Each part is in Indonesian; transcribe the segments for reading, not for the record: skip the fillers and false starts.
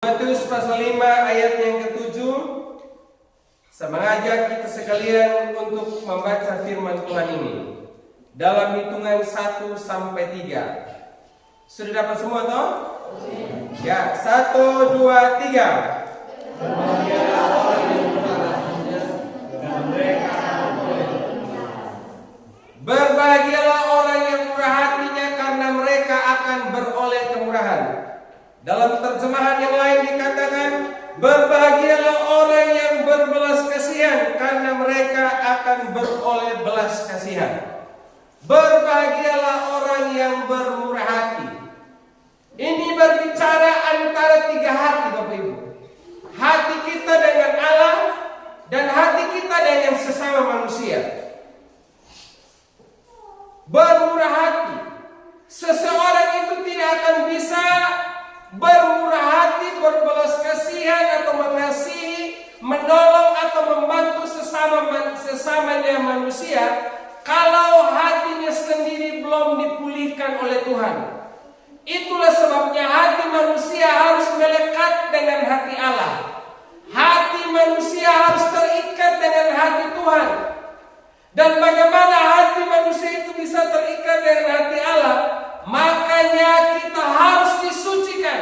Matius pasal 5 ayat yang ke-7. Saya mengajak kita sekalian untuk membaca firman Tuhan ini dalam hitungan 1 sampai 3. Sudah dapat semua toh? Ya, 1, 2, 3. Berbahagialah orang yang murah hatinya, karena mereka akan beroleh kemurahan. Dalam terjemahan yang lain dikatakan, berbahagialah orang yang berbelas kasihan, karena mereka akan beroleh belas kasihan. Berbahagialah orang yang bermurah hati. Ini berbicara antara tiga hati, Bapak Ibu. Hati kita dengan Allah dan hati kita dengan sesama manusia. Bermurah hati. Seseorang itu tidak akan bisa bermurah hati, berbelas kasihan atau mengasihi, menolong atau membantu sesamanya manusia kalau hatinya sendiri belum dipulihkan oleh Tuhan. Itulah sebabnya hati manusia harus melekat dengan hati Allah. Hati manusia harus terikat dengan hati Tuhan. Dan bagaimana hati manusia itu bisa terikat dengan hati Allah? Makanya kita harus disucikan.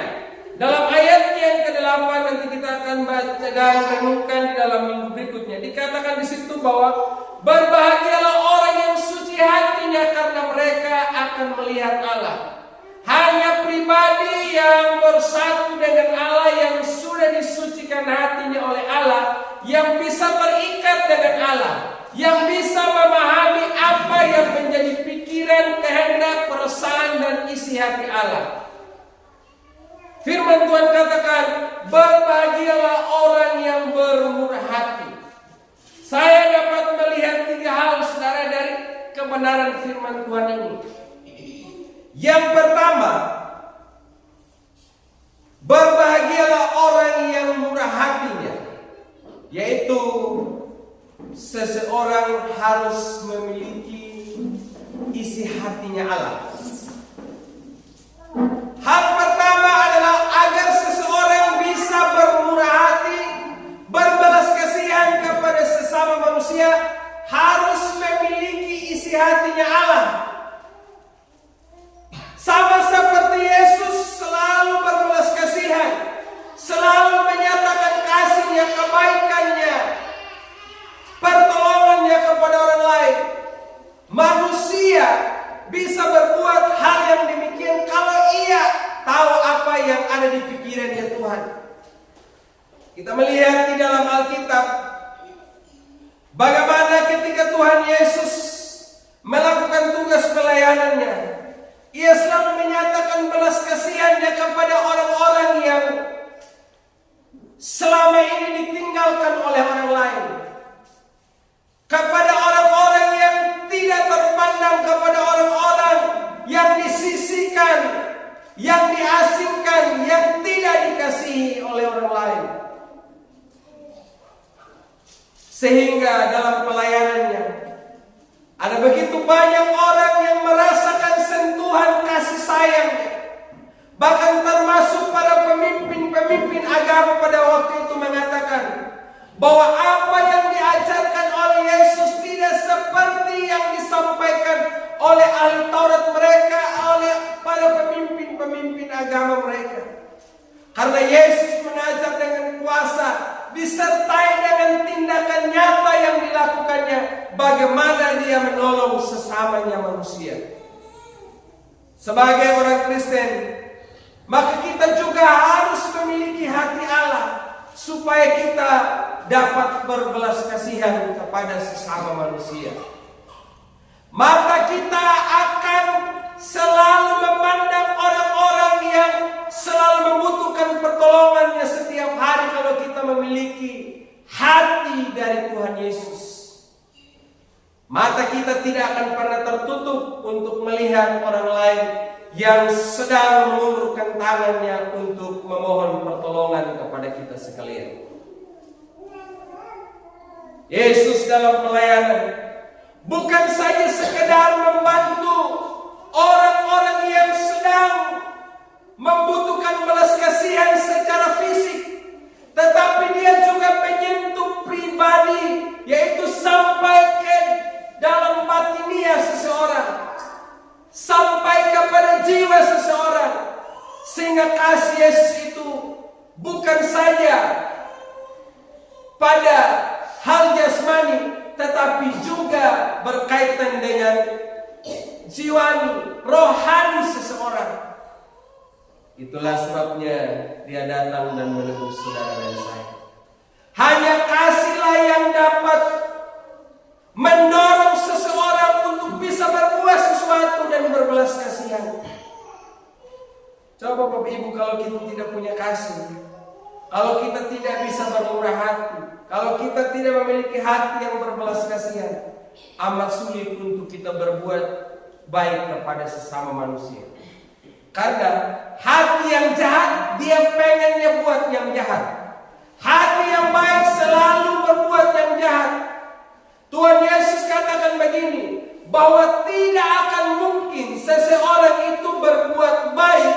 Dalam ayat yang ke-8 nanti kita akan baca dan renungkan di dalam minggu berikutnya. Dikatakan di situ bahwa berbahagialah orang yang suci hatinya, karena mereka akan melihat Allah. Hanya pribadi yang bersatu dengan Allah, yang sudah disucikan hatinya oleh Allah, yang bisa terikat dengan Allah, yang bisa memahami apa yang menjadi pikiran, kehendak, perasaan, dan isi hati Allah. Firman Tuhan katakan, berbahagialah orang yang bermurah hati. Saya dapat melihat tiga hal, saudara, dari kebenaran firman Tuhan ini. Yang pertama, berbahagialah orang yang murah hatinya, yaitu seseorang harus memiliki isi hatinya Allah. Hal pertama adalah agar seseorang bisa bermurah hati, berbelas kasihan kepada sesama manusia, harus memiliki isi hatinya Allah. Sama seperti Yesus selalu berbelas kasihan, selalu menyatakan kasihnya, kebaikannya, pertolongannya kepada orang lain. Manusia bisa berbuat hal yang demikian kalau ia tahu apa yang ada di pikirannya Tuhan. Kita melihat di dalam Alkitab bagaimana ketika Tuhan Yesus melakukan tugas pelayanannya, ia selalu menyatakan belas kasihannya kepada orang-orang yang selama ini ditinggalkan oleh orang lain, kepada orang-orang yang tidak terpandang, kepada orang-orang yang disisihkan, yang diasingkan, yang tidak dikasihi oleh orang lain. Sehingga dalam pelayanannya ada begitu banyak orang yang merasakan sentuhan kasih sayangnya. Bahkan termasuk para pemimpin agama pada waktu itu mengatakan bahwa apa yang diajarkan oleh Yesus tidak seperti yang disampaikan oleh ahli Taurat mereka, oleh para pemimpin agama mereka. Karena Yesus mengajar dengan kuasa, disertai dengan tindakan nyata yang dilakukannya, bagaimana dia menolong sesamanya manusia. Sebagai orang Kristen, maka kita juga harus memiliki hati Allah, supaya kita dapat berbelas kasihan kepada sesama manusia. Maka kita akan selalu memandang orang-orang yang selalu membutuhkan pertolongannya setiap hari kalau kita memiliki hati dari Tuhan Yesus. Mata kita tidak akan pernah tertutup untuk melihat orang lain yang sedang mengulurkan tangannya untuk memohon pertolongan kepada kita sekalian. Yesus dalam pelayanan bukan saja sekedar membantu orang-orang yang sedang membutuhkan belas kasihan secara fisik, Sehingga kasih Yesus itu bukan saja pada hal jasmani, tetapi juga berkaitan dengan jiwani, rohani seseorang. Itulah sebabnya Dia datang dan menebus saudara dan saya. Hanya kasihlah yang dapat mendorong seseorang untuk bisa berbuat sesuatu dan berbelas kasihan. Coba Bapak Ibu, kalau kita tidak punya kasih, kalau kita tidak bisa bermurah hati, kalau kita tidak memiliki hati yang berbelas kasihan, amat sulit untuk kita berbuat baik kepada sesama manusia. Karena hati yang jahat, dia pengennya buat yang jahat. Hati yang baik selalu berbuat yang jahat. Tuhan Yesus katakan begini, bahwa tidak akan mungkin seseorang itu berbuat baik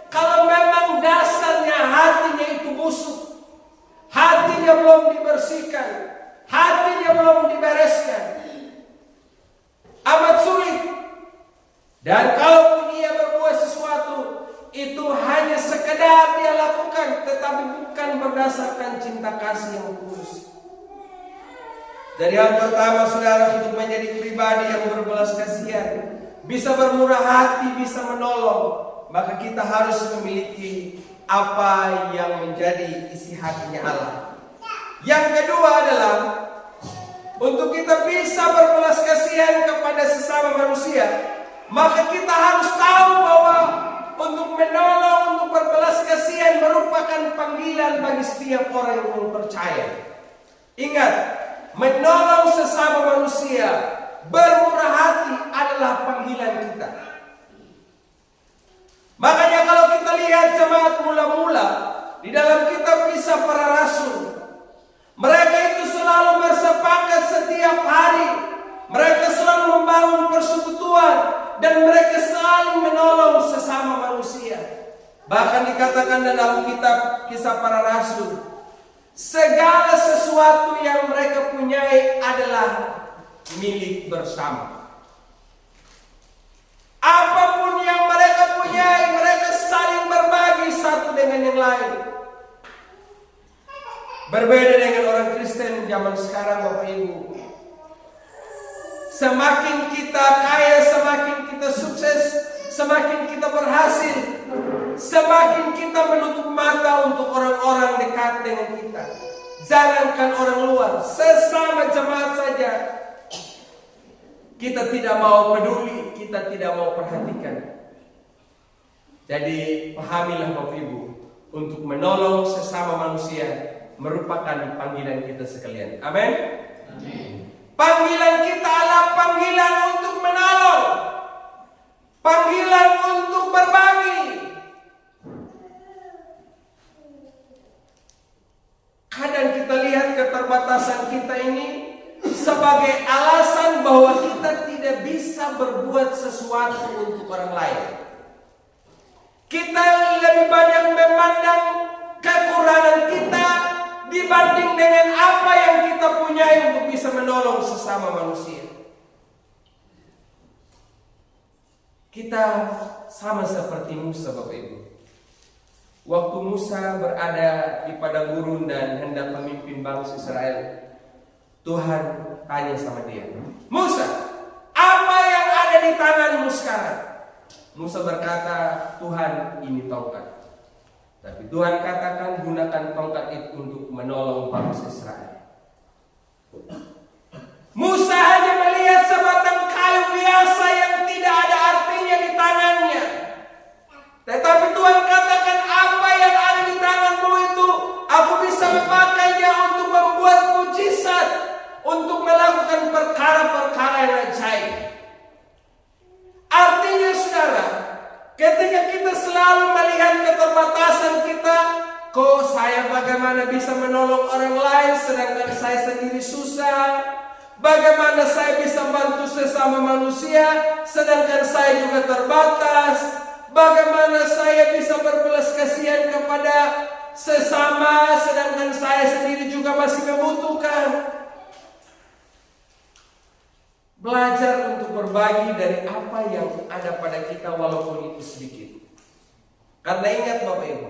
kalau memang dasarnya hatinya itu busuk, hatinya belum dibersihkan, hatinya belum dibereskan. Amat sulit. Dan kalaupun ia berbuat sesuatu, itu hanya sekedar dia lakukan, tetapi bukan berdasarkan cinta kasih yang tulus. Jadi yang pertama, saudara, untuk menjadi pribadi yang berbelas kasihan, bisa bermurah hati, bisa menolong, maka kita harus memiliki apa yang menjadi isi hatinya Allah. Yang kedua adalah, untuk kita bisa berbelas kasihan kepada sesama manusia, maka kita harus tahu bahwa untuk menolong, untuk berbelas kasihan merupakan panggilan bagi setiap orang yang percaya. Ingat, menolong sesama manusia, bermurah hati adalah panggilan kita. Makanya kalau kita lihat jemaat mula-mula di dalam kitab Kisah Para Rasul, mereka itu selalu bersepakat setiap hari, mereka selalu membangun persekutuan, dan mereka selalu menolong sesama manusia. Bahkan dikatakan dalam kitab Kisah Para Rasul, segala sesuatu yang mereka punyai adalah milik bersama. Apapun yang mereka punyai, mereka saling berbagi satu dengan yang lain. Berbeda dengan orang Kristen zaman sekarang, Bapak Ibu. Semakin kita kaya, semakin kita sukses, semakin kita berhasil, semakin kita menutup mata untuk orang-orang dekat dengan kita. Jangankan orang luar, sesama jemaat saja kita tidak mau peduli, kita tidak mau perhatikan. Jadi pahamilah Bapak Ibu, untuk menolong sesama manusia merupakan panggilan kita sekalian. Amin. Amin. Panggilan kita adalah panggilan untuk menolong, panggilan untuk berbagi. Kadang kita lihat keterbatasan kita ini sebagai alasan bahwa kita tidak bisa berbuat sesuatu untuk orang lain. Kita lebih banyak memandang kekurangan kita dibanding dengan apa yang kita punyai untuk bisa menolong sesama manusia. Kita sama seperti Musa, Bapak Ibu. Waktu Musa berada di padang gurun dan hendak memimpin bangsa Israel, Tuhan tanya sama dia, "Musa, apa yang ada di tanganmu sekarang?" Musa berkata, "Tuhan, ini tongkat." Tapi Tuhan katakan, gunakan tongkat itu untuk menolong bangsa Israel. Musa hanya melihat sebatang kayu biasa yang tidak ada artinya di tangannya. Tetapi Tuhan katakan, apa yang ada di tanganmu itu, aku bisa memakainya untuk membuat mujizat, untuk melakukan perkara-perkara yang ajaib. Artinya saudara, ketika kita selalu melihat keterbatasan kita, kok saya bagaimana bisa menolong orang lain sedangkan saya sendiri susah? Bagaimana saya bisa bantu sesama manusia sedangkan saya juga terbatas? Bagaimana saya bisa berbelas kasihan kepada sesama sedangkan saya sendiri juga masih membutuhkan? Belajar untuk berbagi dari apa yang ada pada kita walaupun itu sedikit. Karena ingat Bapak Ibu,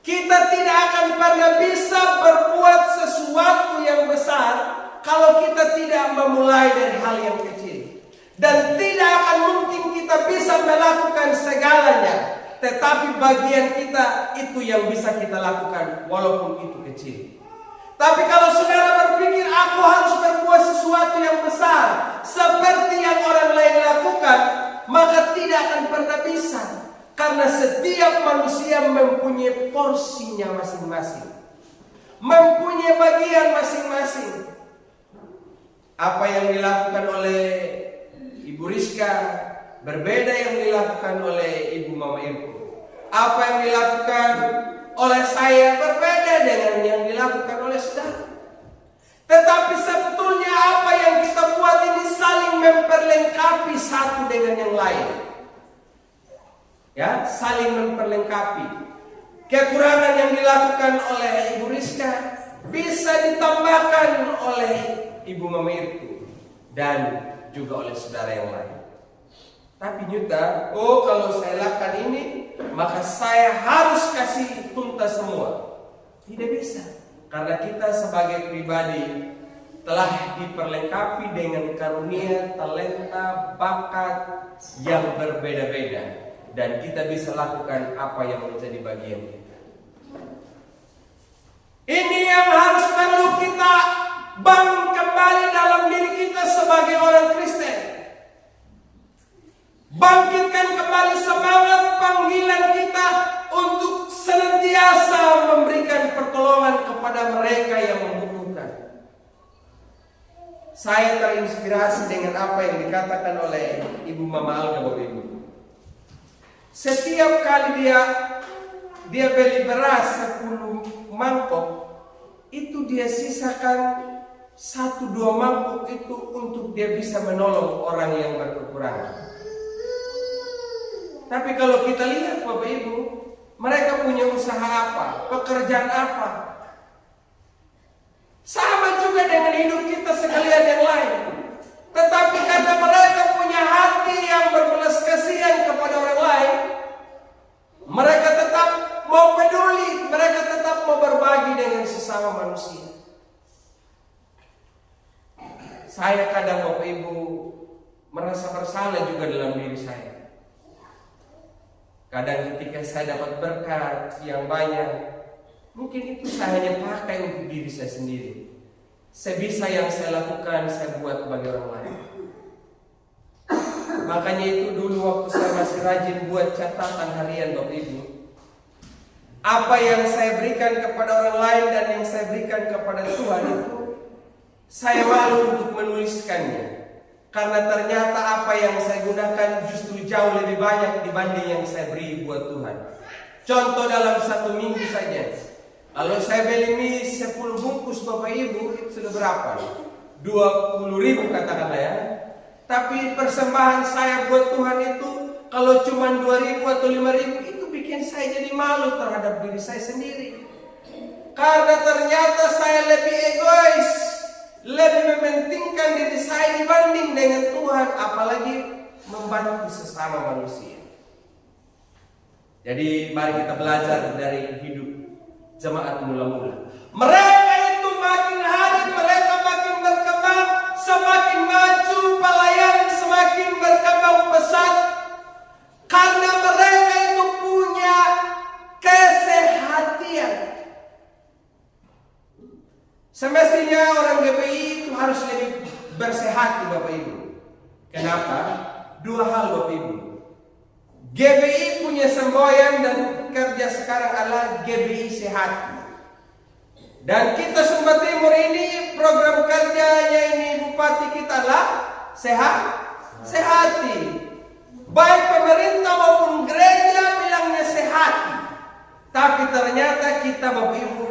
kita tidak akan pernah bisa berbuat sesuatu yang besar kalau kita tidak memulai dari hal yang kecil. Dan tidak akan mungkin kita bisa melakukan segalanya, tetapi bagian kita itu yang bisa kita lakukan walaupun itu kecil. Tapi kalau saudara berpikir aku harus berbuat sesuatu yang besar seperti yang orang lain lakukan, maka tidak akan pernah bisa. Karena setiap manusia mempunyai porsinya masing-masing, mempunyai bagian masing-masing. Apa yang dilakukan oleh Ibu Rizka berbeda yang dilakukan oleh Ibu Mama Irko. Apa yang dilakukan oleh saya berbeda dengan yang dilakukan oleh saudara. Tetapi sebetulnya apa yang kita buat ini saling memperlengkapi satu dengan yang lain. Ya, saling memperlengkapi. Kekurangan yang dilakukan oleh Ibu Rizka bisa ditambahkan oleh Ibu Mama Irko dan juga oleh saudara yang lain. Tapi nyata, kalau saya lakukan ini, maka saya harus kasih tuntas semua. Tidak bisa. Karena kita sebagai pribadi telah diperlengkapi dengan karunia, talenta, bakat yang berbeda-beda. Dan kita bisa lakukan apa yang menjadi bagian kita. Ini yang harus perlu kita bangun kembali dalam diri kita sebagai orang Kristen. Bangkitkan kembali semangat panggilan kita untuk senantiasa memberikan pertolongan kepada mereka yang membutuhkan. Saya terinspirasi dengan apa yang dikatakan oleh Ibu Mama Alga, Bapak Ibu. Setiap kali dia beli beras 10 mangkok, itu dia sisakan 1-2 mangkok itu untuk dia bisa menolong orang yang berkekurangan. Tapi kalau kita lihat Bapak Ibu, mereka punya usaha apa? Pekerjaan apa? Sama juga dengan hidup kita sekalian yang lain. Tetapi karena mereka punya hati yang berbelas kasihan kepada orang lain, mereka tetap mau peduli, mereka tetap mau berbagi dengan sesama manusia. Saya kadang Bapak Ibu merasa bersalah juga dalam diri saya. Kadang ketika saya dapat berkat yang banyak, mungkin itu saya hanya pakai untuk diri saya sendiri. Sebisa yang saya lakukan, saya buat bagi orang lain. Makanya itu dulu waktu saya masih rajin buat catatan harian Bapak Ibu, apa yang saya berikan kepada orang lain dan yang saya berikan kepada Tuhan itu, saya malu untuk menuliskannya. Karena ternyata apa yang saya gunakan justru jauh lebih banyak dibanding yang saya beri buat Tuhan. Contoh dalam 1 minggu saja, kalau saya beli mie 10 bungkus Bapak Ibu, itu sudah berapa? 20.000 katakanlah ya. Tapi persembahan saya buat Tuhan itu, kalau cuma 2.000 atau 5.000, itu bikin saya jadi malu terhadap diri saya sendiri. Karena ternyata saya lebih egois, lebih mementingkan diri saya dibanding dengan Tuhan, apalagi membantu sesama manusia. Jadi mari kita belajar dari hidup jemaat mula-mula. Mereka itu makin hari mereka makin berkembang, semakin maju pelayanan semakin berkembang pesat, karena mereka itu punya kesehatan. Semestinya orang GBI itu harus lebih bersehat Bapak Ibu. Kenapa? 2 hal Bapak Ibu. GBI punya semboyan dan kerja sekarang adalah GBI sehat. Dan kita Sumba Timur ini program kerjanya ini Bupati kita adalah sehati. Baik pemerintah maupun gereja bilangnya sehati. Tapi ternyata kita Bapak Ibu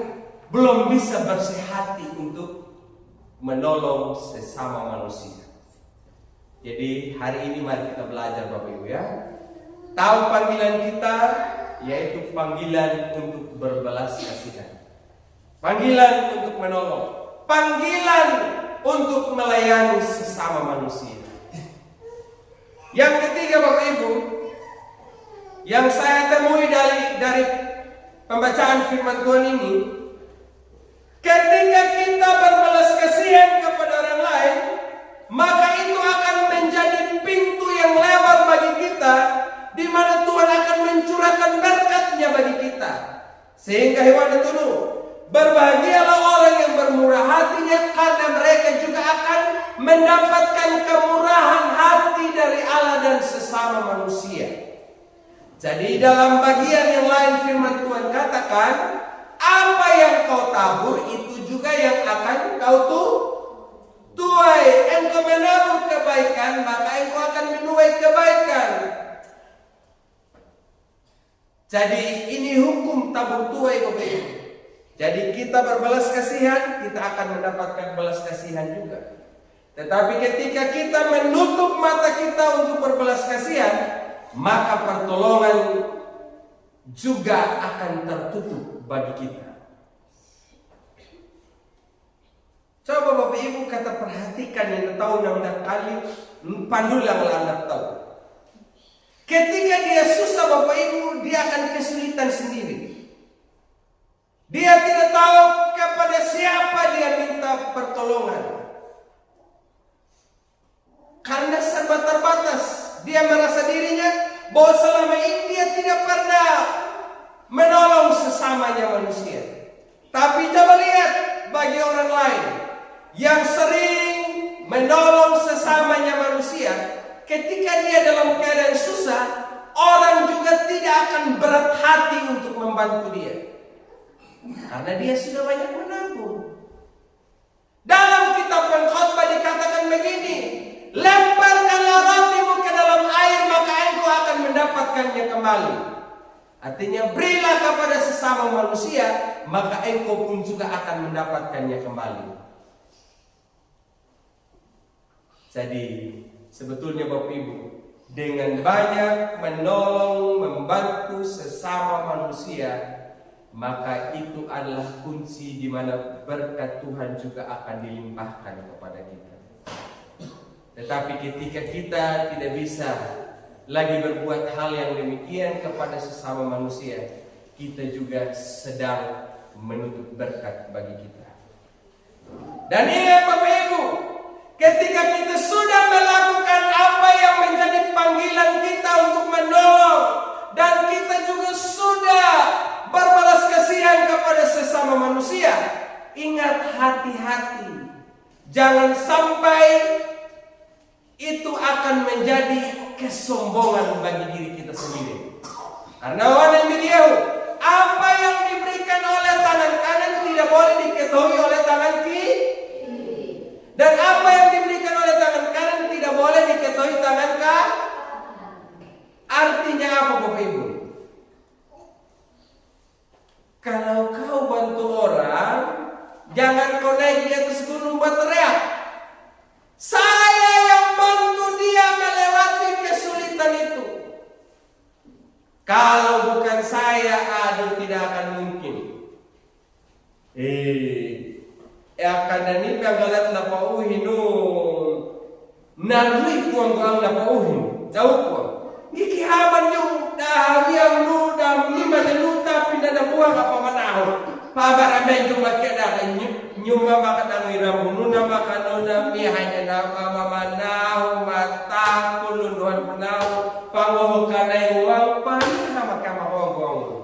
belum bisa bersehati untuk menolong sesama manusia. Jadi hari ini mari kita belajar Bapak Ibu ya. Tahu panggilan kita, yaitu panggilan untuk berbelas kasihan, panggilan untuk menolong, panggilan untuk melayani sesama manusia. Yang ketiga Bapak Ibu, yang saya temui dari pembacaan firman Tuhan ini, ketika kita berbelas kasihan kepada orang lain, maka itu akan menjadi pintu yang lebar bagi kita, di mana Tuhan akan mencurahkan berkat-Nya bagi kita. Sehingga hewan dituduh, berbahagialah orang yang bermurah hatinya, karena mereka juga akan mendapatkan kemurahan hati dari Allah dan sesama manusia. Jadi dalam bagian yang lain firman Tuhan katakan, apa yang kau tabur itu juga yang akan kau tuai. Engkau menabur kebaikan, maka engkau akan menuai kebaikan. Jadi ini hukum tabur tuai, Bapak Ibu. Jadi kita berbelas kasihan, kita akan mendapatkan belas kasihan juga. Tetapi ketika kita menutup mata kita untuk berbelas kasihan, maka pertolongan juga akan tertutup bagi kita. Coba Bapak Ibu kata perhatikan yang tahu nang kali pandulang lah anda tahu. Ketika dia susah Bapak Ibu, dia akan kesulitan sendiri. Dia tidak tahu kepada siapa dia minta pertolongan. Karena serba terbatas, dia merasa dirinya bahwa selama ini dia tidak pernah menolong sesamanya manusia. Tapi coba lihat bagi orang lain yang sering menolong sesamanya manusia, ketika dia dalam keadaan susah, orang juga tidak akan berat hati untuk membantu dia. Karena dia sudah banyak menabung. Dalam kitab Pengkhotbah dikatakan begini, lemparkanlah rotimu ke dalam air, maka engkau akan mendapatkannya kembali. Artinya berilah kepada sesama manusia, maka engkau pun juga akan mendapatkannya kembali. Jadi sebetulnya Bapak Ibu, dengan banyak menolong, membantu sesama manusia, maka itu adalah kunci di mana berkat Tuhan juga akan dilimpahkan kepada kita. Tetapi ketika kita tidak bisa lagi berbuat hal yang demikian kepada sesama manusia, kita juga sedang menutup berkat bagi kita. Dan ingat Bapak Ibu, ketika kita sudah melakukan apa yang menjadi panggilan kita untuk menolong, dan kita juga sudah berbalas kasihan kepada sesama manusia, ingat hati-hati, jangan sampai itu akan menjadi kesombongan bagi diri kita sendiri. Karena orang Yahudi, apa yang diberikan oleh tangan kanan tidak boleh diketahui oleh tangan kiri, dan apa yang diberikan oleh tangan kanan tidak boleh diketahui tangan kanan. Artinya apa Bapak Ibu? Kalau kau bantu orang, jangan kau naik di atas gunung buat teriak, saya yang bantu dia melewati kesulitan itu. Kalau bukan saya, aduh tidak akan mungkin. Akan dan ini bagalat lapauhin nalui kuang lapauhin jauh kuang. Iki haban yung yang lu dam lima lu tapi nada buang apa manaho. Pabar amen yung makeda yung mamakat ang iramuno na makanuna mihay na mamamanaho mata kulunduhan panaho pangohong kanay uwang pan na makamahogong.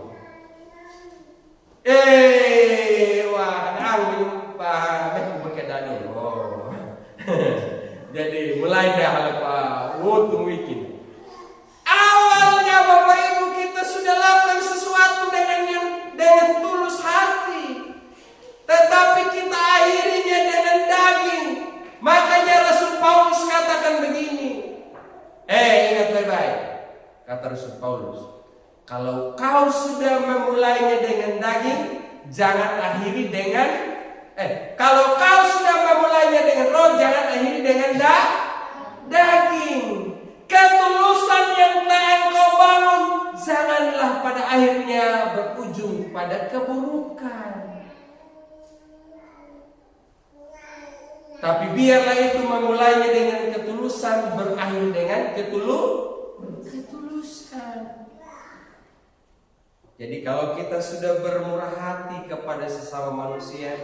Wah ang yung pahamet makeda nun. Jadi mulai dah halapa wotung weekend. Awalnya Bapak Ibu kita sudah lakukan sesuatu dengan tulus hati, tetapi kita akhirnya dengan daging. Makanya Rasul Paulus katakan begini. Ingat baik-baik kata Rasul Paulus, kalau kau sudah memulainya dengan daging, jangan akhiri dengan kalau kau sudah memulainya dengan roh, jangan akhiri dengan daging. Ketulusan yang telah engkau bangun, janganlah pada akhirnya berujung pada keburukan. Tapi biarlah itu memulainya dengan ketulusan, berakhir dengan ketulusan. Jadi kalau kita sudah bermurah hati kepada sesama manusia,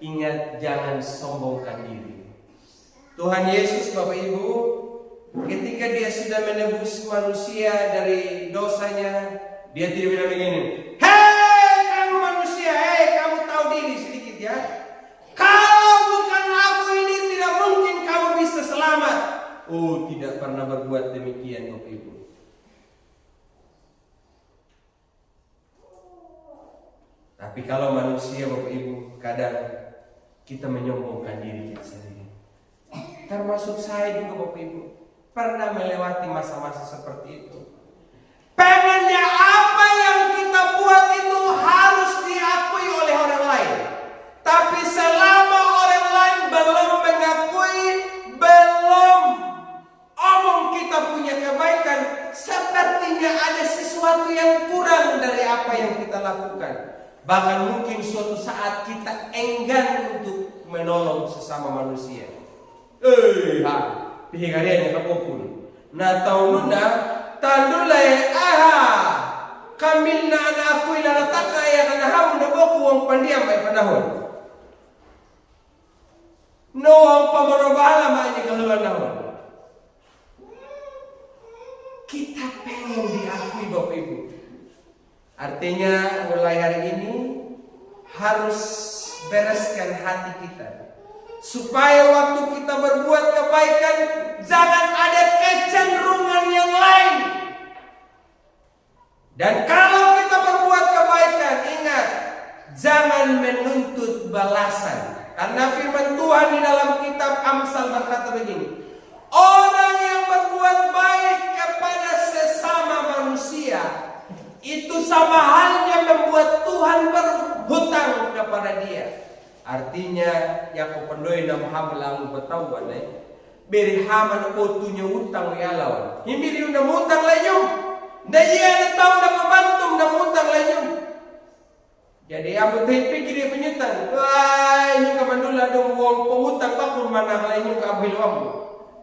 ingat jangan sombongkan diri. Tuhan Yesus Bapak Ibu, ketika dia sudah menebus manusia dari dosanya, dia tidak bilang begini, hei kamu manusia, hei kamu tahu diri sedikit ya. Kalau bukan aku ini tidak mungkin kamu bisa selamat. Oh, tidak pernah berbuat demikian Bapak Ibu. Tapi kalau manusia Bapak Ibu, kadang kita menyombongkan diri kita sendiri. Termasuk saya juga Bapak Ibu, pernah melewati masa-masa seperti itu. Pengennya apa yang kita buat itu harus diakui oleh orang lain. Tapi selama orang lain belum mengakui, belum omong kita punya kebaikan, sepertinya ada sesuatu yang kurang dari apa yang kita lakukan. Bahkan mungkin suatu saat kita enggan untuk menolong sesama manusia. Pihikariannya kapokun. Na taununa tandulay kamil na anakku ilanataka ya kana hamu na boku ang pandiam ay panahon. No ang pamarobala maanya kehaluan nahon. Kita pengen diakui Bapak Ibu. Artinya mulai hari ini harus bereskan hati kita, supaya waktu kita berbuat kebaikan jangan ada kecenderungan yang lain. Dan kalau kita berbuat kebaikan, ingat jangan menuntut balasan. Karena firman Tuhan di dalam kitab Amsal berkata begini, orang yang berbuat baik kepada sesama manusia itu sama halnya membuat Tuhan berhutang kepada dia. Artinya Yakob pendoi na mahabalang batawan beri haman otunya utang yalawan. Himiri na mutang lanyong. Daya na tahu na mabantum na mutang lanyong. Jadi abot pikir dia penyutang. Wah, ini kamandula dong wong pengutang bakul manang lanyong ka abilwamu.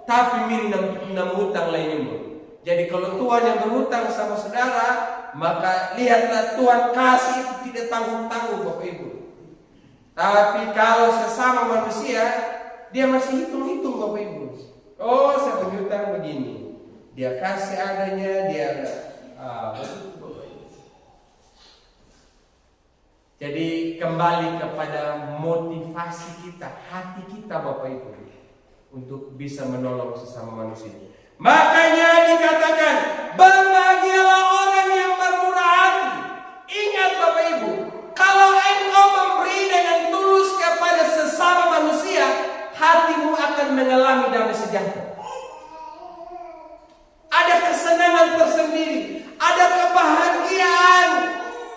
Tapi miri na mutang lanyong. Jadi kalau Tuhan yang berhutang sama saudara, maka lihatlah Tuhan kasih itu tidak tanggung-tanggung Bapak Ibu. Tapi kalau sesama manusia, dia masih hitung-hitung Bapak Ibu. Oh, saya berhutang begini. Dia kasih adanya, dia jadi kembali kepada motivasi kita, hati kita Bapak Ibu, untuk bisa menolong sesama manusia. Makanya dikatakan, berbahagialah orang yang bermurah hati. Ingat Bapak Ibu, kalau engkau memberi dengan tulus kepada sesama manusia, hatimu akan mengalami damai sejahtera. Ada kesenangan tersendiri, ada kebahagiaan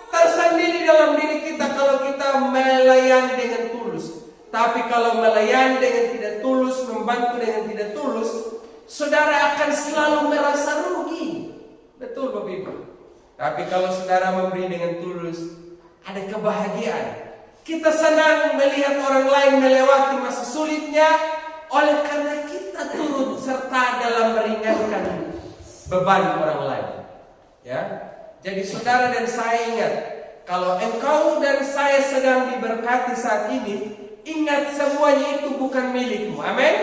tersendiri dalam diri kita kalau kita melayani dengan tulus. Tapi kalau melayani dengan tidak tulus, membantu dengan tidak tulus, saudara akan selalu merasa rugi. Betul Bapak Ibu. Tapi kalau saudara memberi dengan tulus, ada kebahagiaan. Kita senang melihat orang lain melewati masa sulitnya, oleh karena kita turut serta dalam meringankan beban orang lain. Ya. Jadi saudara dan saya ingat, kalau engkau dan saya sedang diberkati saat ini, ingat semuanya itu bukan milikmu. Amin.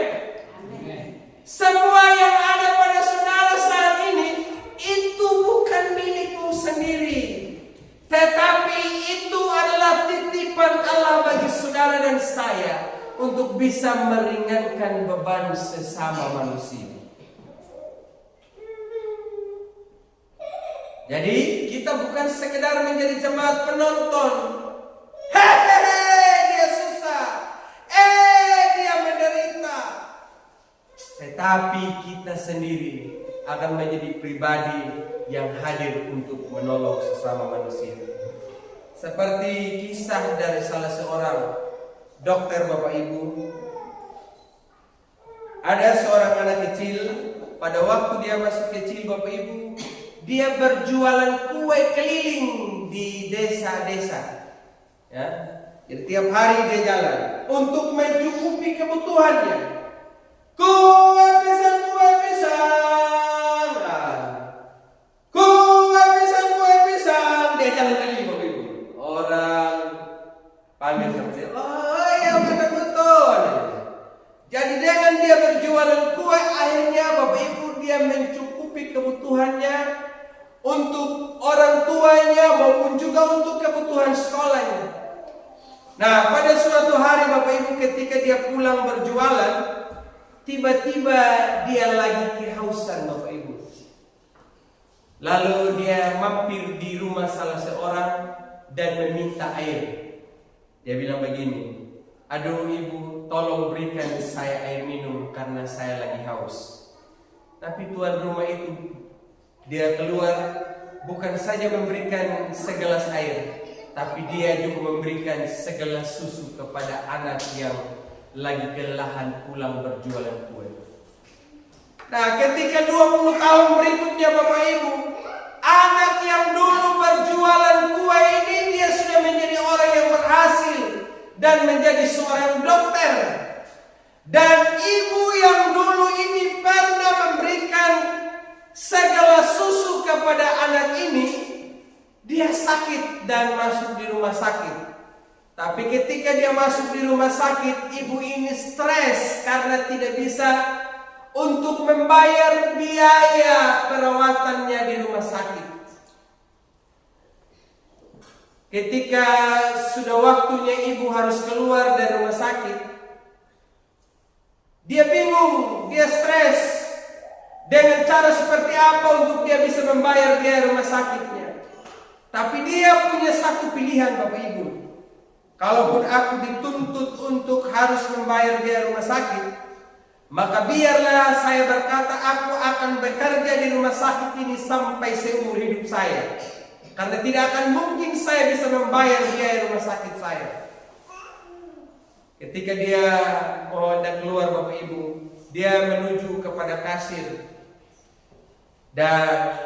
Semua yang ada pada saudara saat ini itu bukan milikmu sendiri, tetapi itu adalah titipan Allah bagi saudara dan saya untuk bisa meringankan beban sesama manusia. Jadi kita bukan sekedar menjadi jemaat penonton. Hehehe, dia susah. Dia menderita. Tetapi kita sendiri akan menjadi pribadi yang hadir untuk menolong sesama manusia. Seperti kisah dari salah seorang dokter Bapak Ibu. Ada seorang anak kecil, pada waktu dia masih kecil Bapak Ibu, dia berjualan kue keliling di desa-desa. Ya, jadi tiap hari dia jalan untuk mencukupi kebutuhannya. Kue pisang, kue pisang. Kue pisang, kue pisang. Dia kali Bapak Ibu. Orang panggil sama dia, oh ya betul. Jadi dengan dia berjualan kue, akhirnya Bapak Ibu dia mencukupi kebutuhannya untuk orang tuanya maupun juga untuk kebutuhan sekolahnya. Nah, pada suatu hari Bapak Ibu ketika dia pulang berjualan, tiba-tiba dia lagi kehausan Bapak Ibu. Lalu dia mampir di rumah salah seorang dan meminta air. Dia bilang begini, aduh ibu, tolong berikan saya air minum karena saya lagi haus. Tapi tuan rumah itu, dia keluar bukan saja memberikan segelas air, tapi dia juga memberikan segelas susu kepada anak yang lagi kelelahan pulang berjualan kue. Nah, ketika 20 tahun berikutnya Bapak Ibu, anak yang dulu berjualan kue ini dia sudah menjadi orang yang berhasil dan menjadi seorang dokter. Dan ibu yang dulu ini pernah memberikan segelas susu kepada anak ini, dia sakit dan masuk di rumah sakit. Tapi ketika dia masuk di rumah sakit, ibu ini stres karena tidak bisa untuk membayar biaya perawatannya di rumah sakit. Ketika sudah waktunya ibu harus keluar dari rumah sakit, dia bingung, dia stres dengan cara seperti apa untuk dia bisa membayar biaya rumah sakitnya. Tapi dia punya satu pilihan Bapak Ibu. Kalaupun aku dituntut untuk harus membayar biaya rumah sakit, maka biarlah saya berkata aku akan bekerja di rumah sakit ini sampai seumur hidup saya. Karena tidak akan mungkin saya bisa membayar biaya rumah sakit saya. Ketika dia mau hendak keluar Bapak Ibu, dia menuju kepada kasir. Dan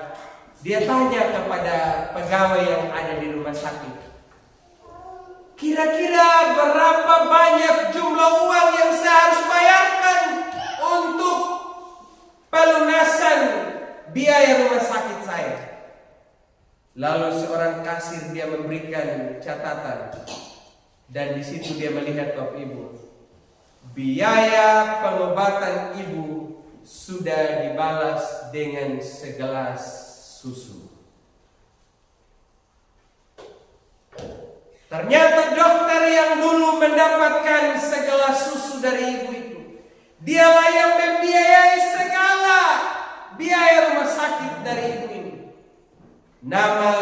dia tanya kepada pegawai yang ada di rumah sakit, kira-kira berapa banyak jumlah uang yang saya harus bayarkan untuk pelunasan biaya rumah sakit saya? Lalu seorang kasir dia memberikan catatan, dan di situ dia melihat Bapak Ibu, biaya pengobatan ibu sudah dibalas dengan segelas susu. Ternyata dokter yang dulu mendapatkan segelas susu dari ibu itu, dialah yang membiayai segala biaya rumah sakit dari ibu ini. Nama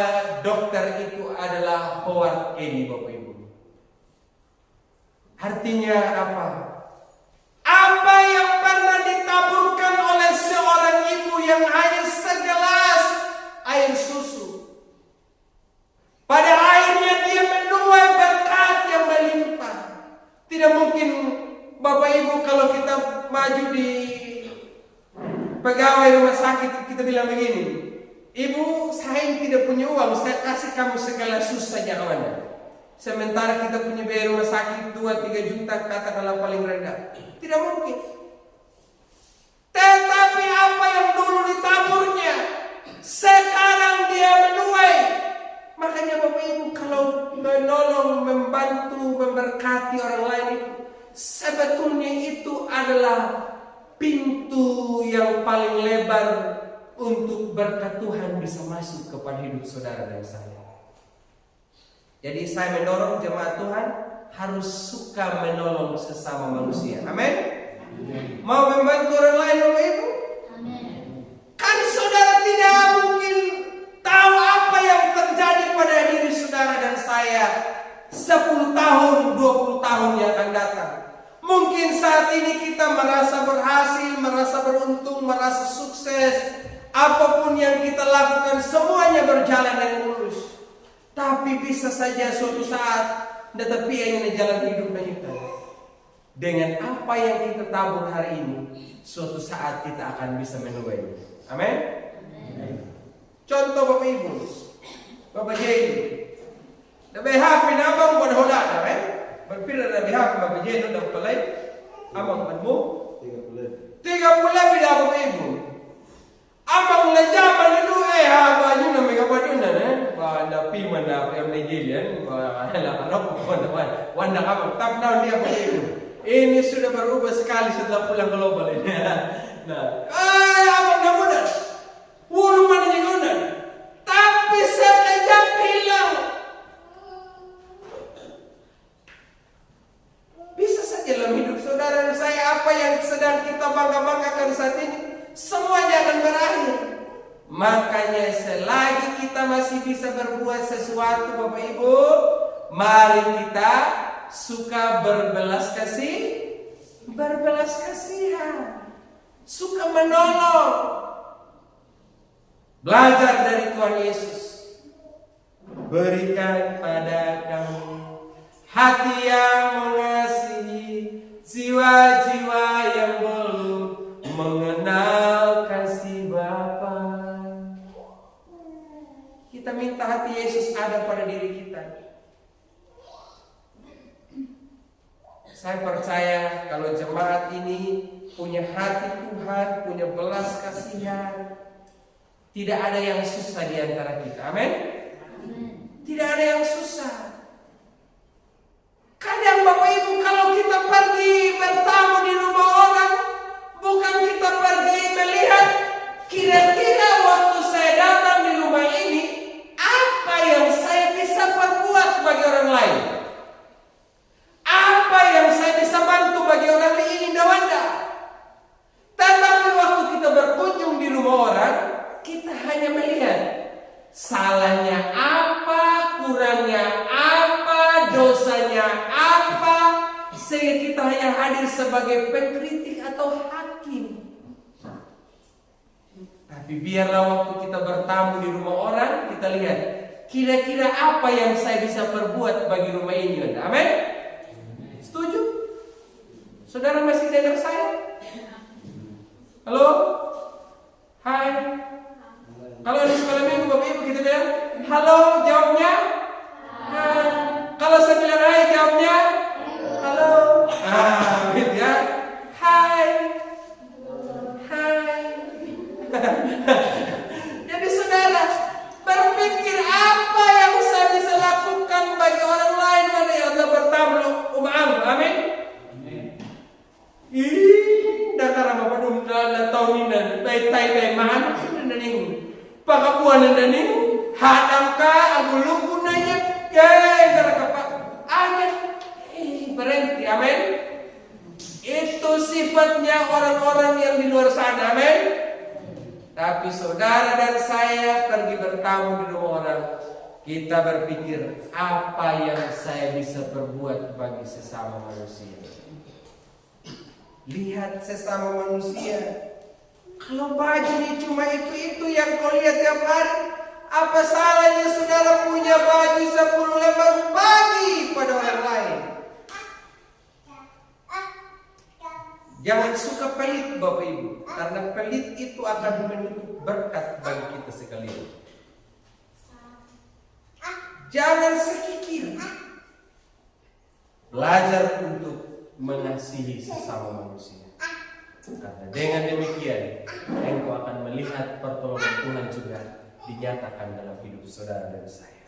dokter itu adalah Howard Kenny Bapak Ibu. Artinya apa? Apa yang pernah ditaburkan oleh seorang ibu yang hanya segelas air susu, pada akhirnya dia menuai berkat yang melimpah. Tidak mungkin Bapak Ibu kalau kita maju di pegawai rumah sakit kita bilang begini, ibu saya tidak punya uang, saya kasih kamu segelas susu saja kawan. Sementara kita punya biaya rumah sakit 2-3 juta katakanlah paling rendah. Tidak mungkin. Tetapi apa yang dulu ditaburnya, sekarang dia menuai. Makanya Bapak Ibu kalau menolong, membantu, memberkati orang lain itu, sebetulnya itu adalah pintu yang paling lebar untuk berkat Tuhan bisa masuk kepada hidup saudara dan saya. Jadi saya mendorong jemaat Tuhan harus suka menolong sesama manusia. Amin. Mau membantu orang lain Bapak Ibu? Amin. Kan saudara tidak mungkin tahu apa yang terjadi pada diri saudara dan saya 10 tahun, 20 tahun yang akan datang. Mungkin saat ini kita merasa berhasil, merasa beruntung, merasa sukses. Apapun yang kita lakukan semuanya berjalan dengan mulus. Tapi bisa saja suatu saat tetapi hanya jalan hidup kita. Dengan apa yang kita tabur hari ini, suatu saat kita akan bisa menuainya. Amin. Contoh Bapak Ibu, Bapak Jai, lebih happy nabang buat hoda, amin. Berpira lebih happy Bapak Jai udah pelai, abang banmu 30 lebih dah Bapak Ibu. Abang le zaman itu abang juga mereka paduna banda tapi mana yang Nigerian, wanda kamu, tap down dia begitu. Ini sudah berubah sekali setelah pulang global ini. Nah, abang namunan, wulu mana nyengunan, tapi sekejap hilang. Bisa saja dalam hidup saudara dan saya apa yang sedang kita bangga-banggakan saat ini, semuanya akan berakhir. Makanya selagi kita masih bisa berbuat sesuatu Bapak Ibu, mari kita suka berbelas kasihan, suka menolong, belajar dari Tuhan Yesus. Berikan pada kami hati yang mengasihi, jiwa-jiwa yang belum mengenal kasih Bapa. Kita minta hati Yesus ada pada diri kita. Saya percaya kalau jemaat ini punya hati Tuhan, punya belas kasihan, tidak ada yang susah di antara kita. Amin? Tidak ada yang susah. Kadang Bapak Ibu kalau kita pergi bertamu di rumah orang, bukan kita pergi melihat kira-kira waktu saya datang di rumah ini, apa yang saya bisa perbuat bagi orang lain. Apa yang saya bisa bantu bagi orang lain ini dawanda. Tetapi waktu kita berkunjung di rumah orang, kita hanya melihat salahnya apa, kurangnya apa, dosanya apa, sehingga kita hanya hadir sebagai pengkritik atau hakim. Tapi biarlah waktu kita bertamu di rumah orang, kita lihat kira-kira apa yang saya bisa perbuat bagi rumah ini. Amin? Setuju? Saudara masih dengar saya? Halo? Hai? Kalau di sekolah minggu Bapak Ibu kita bilang halo, jawabnya hai. Kalau saya bilang hai, jawabnya halo. Gitu ya. Hai. Hai. Jadi saudara berpikir apa yang saya bisa lakukan bagi orang lain pada yang Allah bertamu umaam. Amin. Dakar apa dum na tahun ini tai mana ning pakapuan ning hadangka agulungku nanya gara kapak aja berhenti. Amin. Itu sifatnya orang-orang yang di luar sana. Amin. Tapi saudara dan saya pergi bertamu di rumah orang, kita berpikir apa yang saya bisa perbuat bagi sesama manusia. Lihat sesama manusia. Kalau bajunya cuma itu yang kau lihat tiap hari, apa salahnya saudara punya baju 10 lembar bagi pada orang lain? Jangan suka pelit Bapak Ibu, karena pelit itu akan menutup berkat bagi kita sekalian. Jangan sekikir. Belajar untuk mengasihi sesama manusia. Karena dengan demikian engkau akan melihat pertolongan Tuhan juga dinyatakan dalam hidup saudara dan saya.